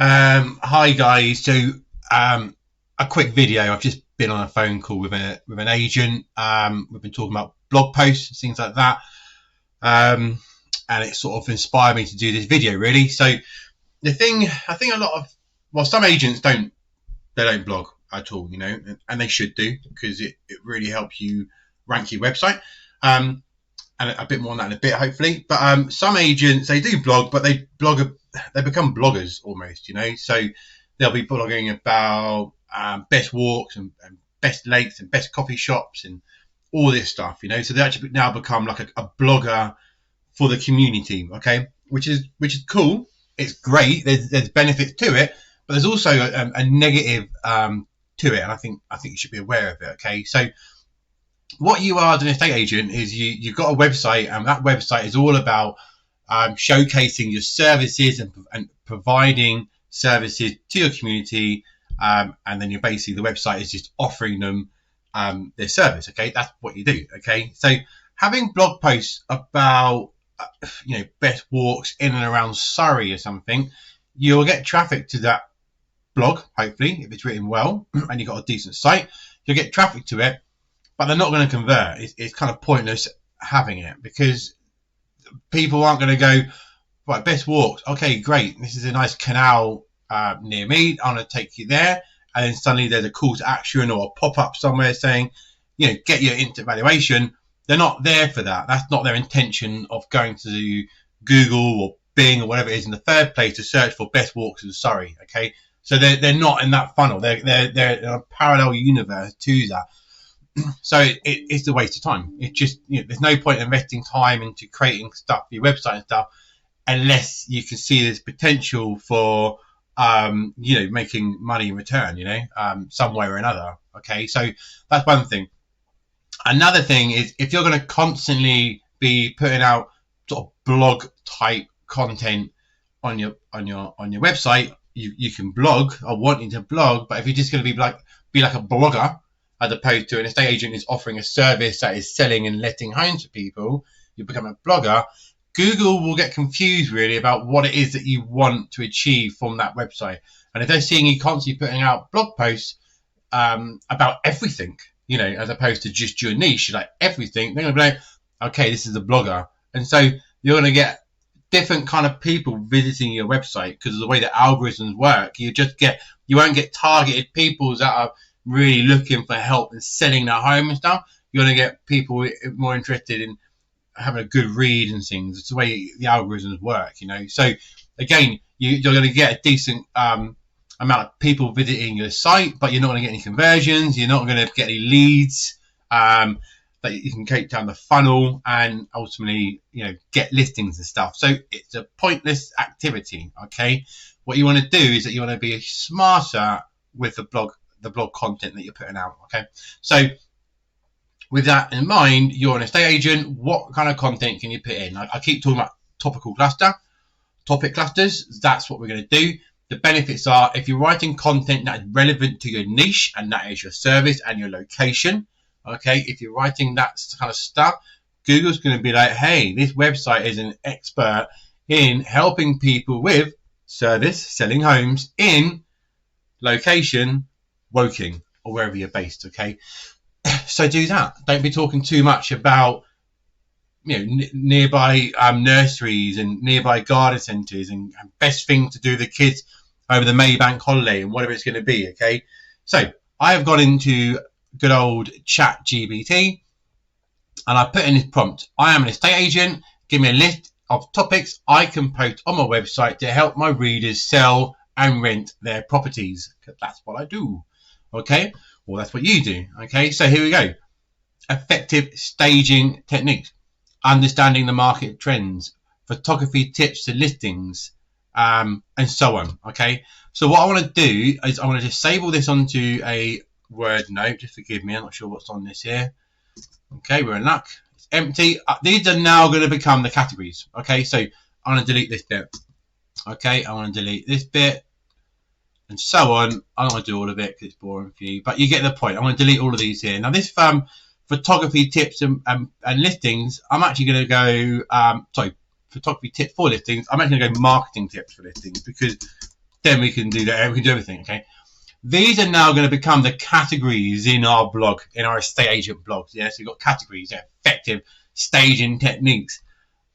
Hi guys. A quick video. I've just been on a phone call with an agent. We've been talking about blog posts, things like that, and it sort of inspired me to do this video. Really. So the thing, I think some agents don't blog at all, and they should do, because it really helps you rank your website. And a bit more on that in a bit, hopefully. But some agents, they do blog, but they become bloggers almost, So they'll be blogging about best walks and best lakes and best coffee shops and all this stuff, So they actually now become like a blogger for the community, okay? Which is cool. It's great. There's benefits to it, but there's also a negative to it, and I think you should be aware of it, okay? So what you are as an estate agent is you've got a website, and that website is all about showcasing your services and providing services to your community, and then the website is just offering them their service. Okay, that's what you do. Okay, so having blog posts about best walks in and around Surrey or something, you'll get traffic to that blog, hopefully, if it's written well and you've got a decent site. You'll get traffic to it, but they're not going to convert. It's kind of pointless having it, because people aren't going to go, right, best walks. Okay, great. This is a nice canal near me. I'm going to take you there. And then suddenly there's a call to action or a pop-up somewhere saying, get your instant valuation. They're not there for that. That's not their intention of going to Google or Bing or whatever it is in the third place to search for best walks in Surrey. Okay, so they're not in that funnel. They're in a parallel universe to that. So it's a waste of time. It's just, there's no point in investing time into creating stuff for your website and stuff unless you can see there's potential for making money in return, some way or another. Okay, so that's one thing. Another thing is, if you're going to constantly be putting out sort of blog type content on your website, you can blog or wanting to blog, but if you're just going to be like a blogger, as opposed to an estate agent is offering a service that is selling and letting homes to people, you become a blogger. Google will get confused really about what it is that you want to achieve from that website. And if they're seeing you constantly putting out blog posts about everything, as opposed to just your niche, like everything, they're going to be like, okay, this is a blogger. And so you're going to get different kind of people visiting your website because of the way the algorithms work. You won't get targeted people that are really looking for help and selling their home and stuff. You're going to get people more interested in having a good read and things. It's the way the algorithms work, So again, you're going to get a decent amount of people visiting your site, but you're not going to get any conversions. You're not going to get any leads that you can take down the funnel and ultimately, get listings and stuff. So it's a pointless activity. Okay, what you want to do is that you want to be smarter with the blog content that you're putting out. Okay, so with that in mind, you're an estate agent. What kind of content can you put in? I keep talking about topic clusters. That's what we're going to do. The benefits are, if you're writing content that is relevant to your niche, and that is your service and your location. Okay, if you're writing that kind of stuff, Google's going to be like, hey, this website is an expert in helping people with service, selling homes in location, Woking, or wherever you're based. Okay, so do that. Don't be talking too much about nearby nurseries and nearby garden centres and best thing to do with the kids over the Maybank holiday and whatever it's going to be. Okay, so I have gone into good old Chat GBT and I put in this prompt: I am an estate agent. Give me a list of topics I can post on my website to help my readers sell and rent their properties. That's what I do. Okay, well, that's what you do. Okay, so here we go. Effective staging techniques, understanding the market trends, photography tips to listings, and so on. Okay, so what I want to do is I want to just save all this onto a Word note. Just forgive me, I'm not sure what's on this here. Okay, we're in luck. It's empty. These are now going to become the categories. Okay, so I'm going to delete this bit. Okay, I want to delete this bit, and so on. I don't want to do all of it because it's boring for you, but you get the point. I'm going to delete all of these here. Now, this photography tips and listings, I'm actually going to go, photography tips for listings. I'm actually going to go marketing tips for listings, because then we can do that. We can do everything. Okay. These are now going to become the categories in our blog, in our estate agent blogs. Yeah, so you've got categories: effective staging techniques,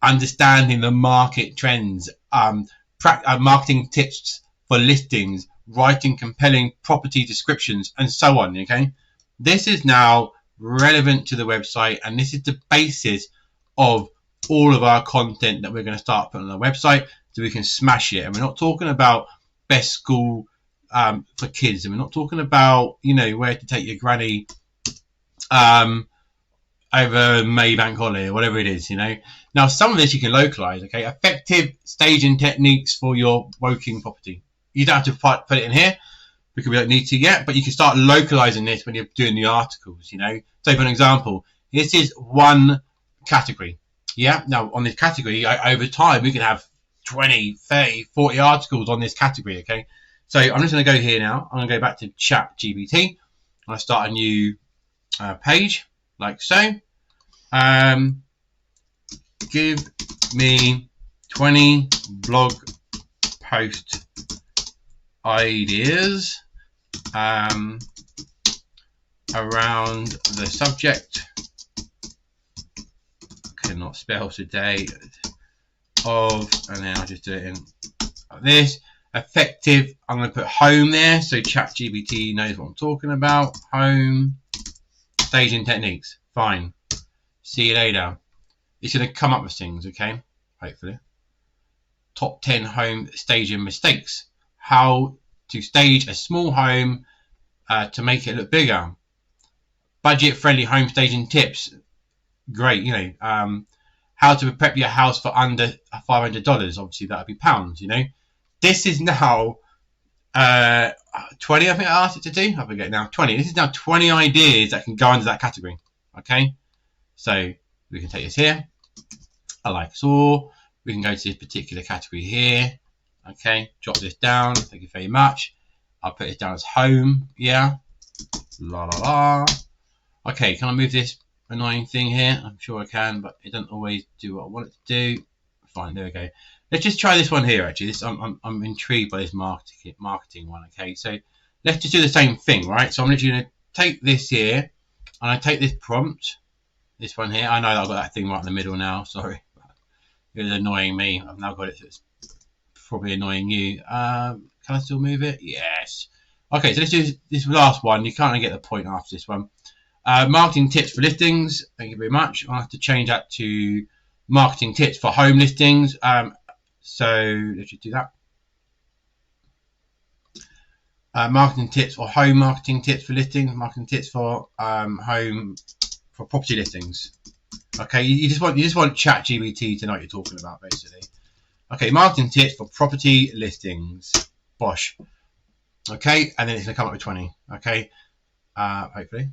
understanding the market trends, marketing tips for listings, writing compelling property descriptions, and so on. Okay, this is now relevant to the website, and this is the basis of all of our content that we're going to start putting on our website, so we can smash it. And we're not talking about best school for kids, and we're not talking about, you know, where to take your granny over May Bank holiday or whatever it is, you know. Now, some of this you can localize. Okay, effective staging techniques for your Woking property. You don't have to put it in here because we don't need to yet, but you can start localizing this when you're doing the articles, you know. So for an example, this is one category. Yeah, now on this category, over time we can have 20, 30, 40 articles on this category. Okay, so I'm just going to go here now. I'm going to go back to ChatGPT. I start a new page like so. Give me 20 blog post ideas around the subject, cannot spell today, of, and then I'll just do it in like this, effective. I'm going to put home there so ChatGPT knows what I'm talking about. Home staging techniques. Fine. See you later. It's going to come up with things, okay? Hopefully. Top 10 home staging mistakes. How to stage a small home to make it look bigger. Budget-friendly home staging tips. Great, you know. How to prep your house for under $500. Obviously, that would be pounds, you know. This is now 20, I think I asked it to do. I forget now. 20. This is now 20 ideas that can go under that category. Okay. So we can take this here. I like saw. We can go to this particular category here. Okay. Drop this down. Thank you very much. I'll put this down as home. Yeah. La la la. Okay. Can I move this annoying thing here? I'm sure I can, but it doesn't always do what I want it to do. Fine. There we go. Let's just try this one here. Actually, this I'm intrigued by this marketing one. Okay, so let's just do the same thing, right? So I'm literally going to take this here, and I take this prompt, this one here. I know that I've got that thing right in the middle now. Sorry, it was annoying me. I've now got it, so it's probably annoying you. Can I still move it? Yes. Okay, so let's do this last one. You can't get the point after this one. Marketing tips for listings. Thank you very much. I'll have to change that to marketing tips for home listings. So let's just do that. Marketing tips for home, marketing tips for listings, marketing tips for home, for property listings. Okay, you just want ChatGPT to know what you're talking about, basically. Okay, marketing tips for property listings. Bosh. Okay, and then it's gonna come up with 20. Okay, hopefully,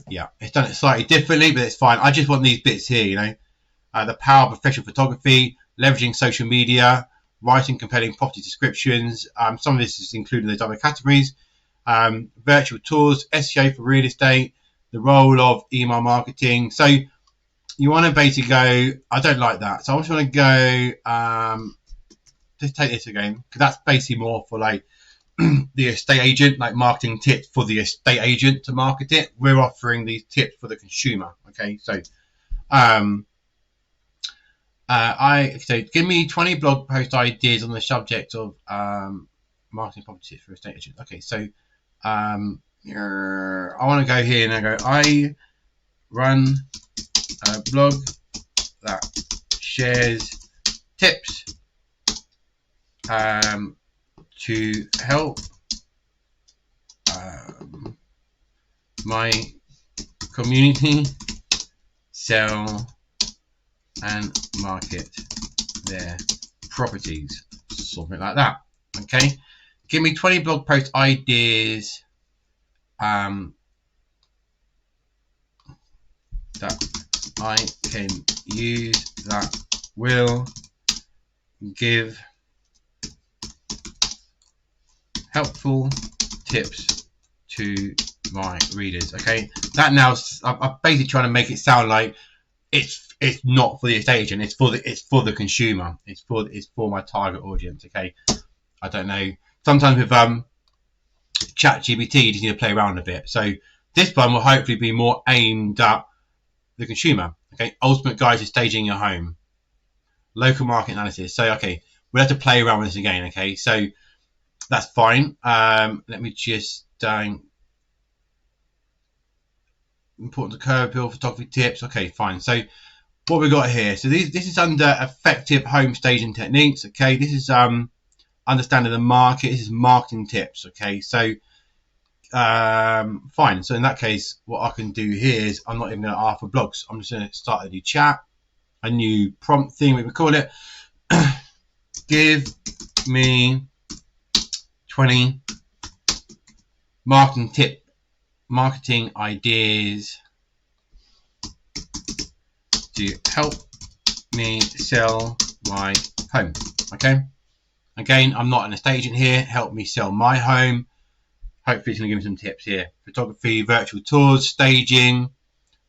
yeah, it's done it slightly differently, but it's fine. I just want these bits here, you know, the power of professional photography. Leveraging social media, writing compelling property descriptions. Some of this is included in those other categories. Virtual tours, SEO for real estate, the role of email marketing. So you want to basically go, I don't like that. So I just want to go, just take this again, because that's basically more for like the estate agent, like marketing tips for the estate agent to market it. We're offering these tips for the consumer. Okay, so so give me 20 blog post ideas on the subject of marketing property tips for estate agents. Okay, so I want to go here and I go, I run a blog that shares tips to help my community sell and market their properties, something like that. Okay, give me 20 blog post ideas that I can use that will give helpful tips to my readers. Okay, that now I'm basically trying to make it sound like it's not for the estate agent. It's for the consumer. It's for my target audience. Okay, I don't know sometimes with ChatGPT, you just need to play around a bit. So this one will hopefully be more aimed at the consumer. Okay, ultimate guide to staging your home, local market analysis. So okay, we'll have to play around with this again. Okay, so that's fine. Let me just important to curve appeal photography tips. Okay, fine. So what we got here? So this is under effective home staging techniques. Okay, this is understanding the market. This is marketing tips. Okay, so fine. So in that case, what I can do here is I'm not even going to ask for blogs. I'm just going to start a new chat, a new prompt thing. We would call it. Give me 20 marketing ideas to help me sell my home. Okay, again, I'm not an estate agent here. Help me sell my home. Hopefully it's going to give me some tips here. Photography, virtual tours, staging,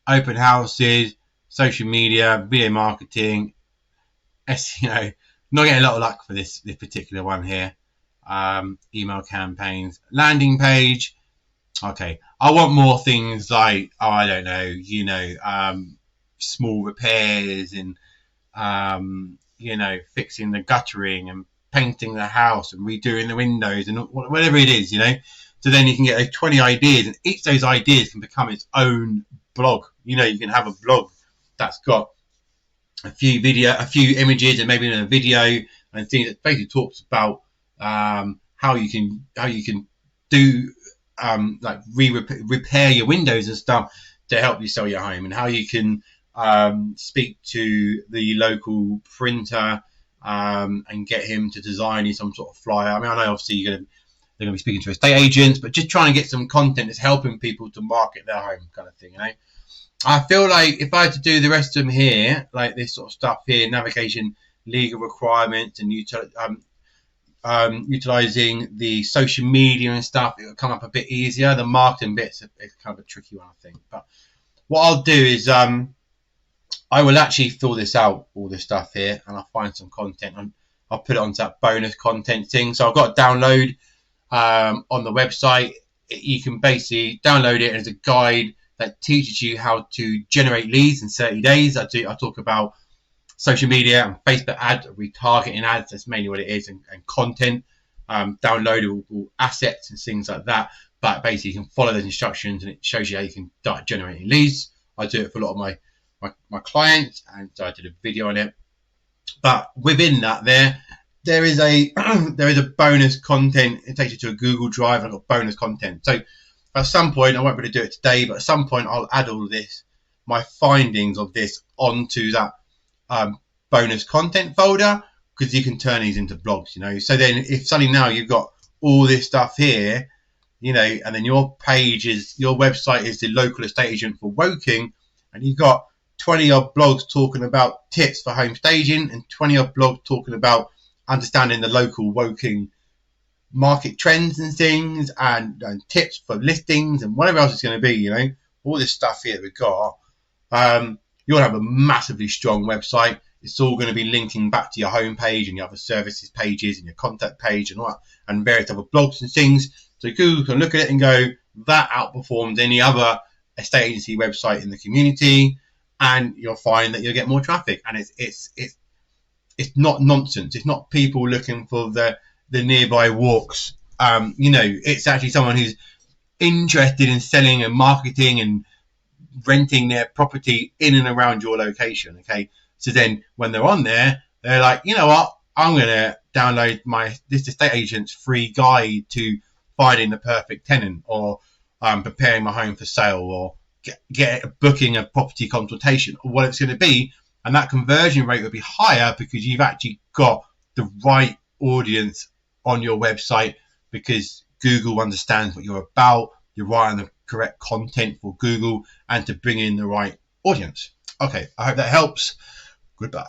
open houses, social media, video marketing, SEO. Not getting a lot of luck for this particular one here. Email campaigns, landing page. Okay, I want more things like, oh, I don't know, small repairs and, fixing the guttering and painting the house and redoing the windows and whatever it is, So then you can get 20 ideas, and each of those ideas can become its own blog. You can have a blog that's got a few images, and maybe a video and things that basically talks about how you can do like repair your windows and stuff to help you sell your home, and how you can speak to the local printer and get him to design you some sort of flyer. I mean, I know obviously they're going to be speaking to estate agents, but just trying to get some content that's helping people to market their home, kind of thing. I feel like if I had to do the rest of them here, like this sort of stuff here, navigation, legal requirements, and utilizing the social media and stuff, it will come up a bit easier. The marketing bit's it's kind of a tricky one, I think. But what I'll do is I will actually fill this out, all this stuff here, and I'll find some content and I'll put it onto that bonus content thing. So I've got a download on the website. You can basically download it as a guide that teaches you how to generate leads in 30 days. I talk about social media and Facebook ads, retargeting ads. That's mainly what it is, and content, downloadable assets and things like that. But basically, you can follow those instructions, and it shows you how you can start generating leads. I do it for a lot of my clients, and so I did a video on it. But within that, there is a bonus content. It takes you to a Google Drive, and I've got bonus content. So at some point, I won't be able to do it today, but at some point I'll add all this, my findings of this, onto that bonus content folder, because you can turn these into blogs, So then if suddenly now you've got all this stuff here, and then your website is the local estate agent for Woking, and you've got 20 odd blogs talking about tips for home staging and 20 odd blogs talking about understanding the local Woking market trends and things, and tips for listings and whatever else it's going to be, all this stuff here that we've got, you'll have a massively strong website. It's all going to be linking back to your homepage and your other services pages and your contact page and all that, and various other blogs and things. So Google can look at it and go, that outperforms any other estate agency website in the community, and you'll find that you'll get more traffic. And it's not nonsense. It's not people looking for the nearby walks. It's actually someone who's interested in selling and marketing and renting their property in and around your location. Okay, so then when they're on there, they're like, you know what, I'm going to download this estate agent's free guide to finding the perfect tenant, or preparing my home for sale, or booking a property consultation, or what it's going to be. And that conversion rate will be higher because you've actually got the right audience on your website, because Google understands what you're about. You're writing the correct content for Google and to bring in the right audience. Okay, I hope that helps. Goodbye.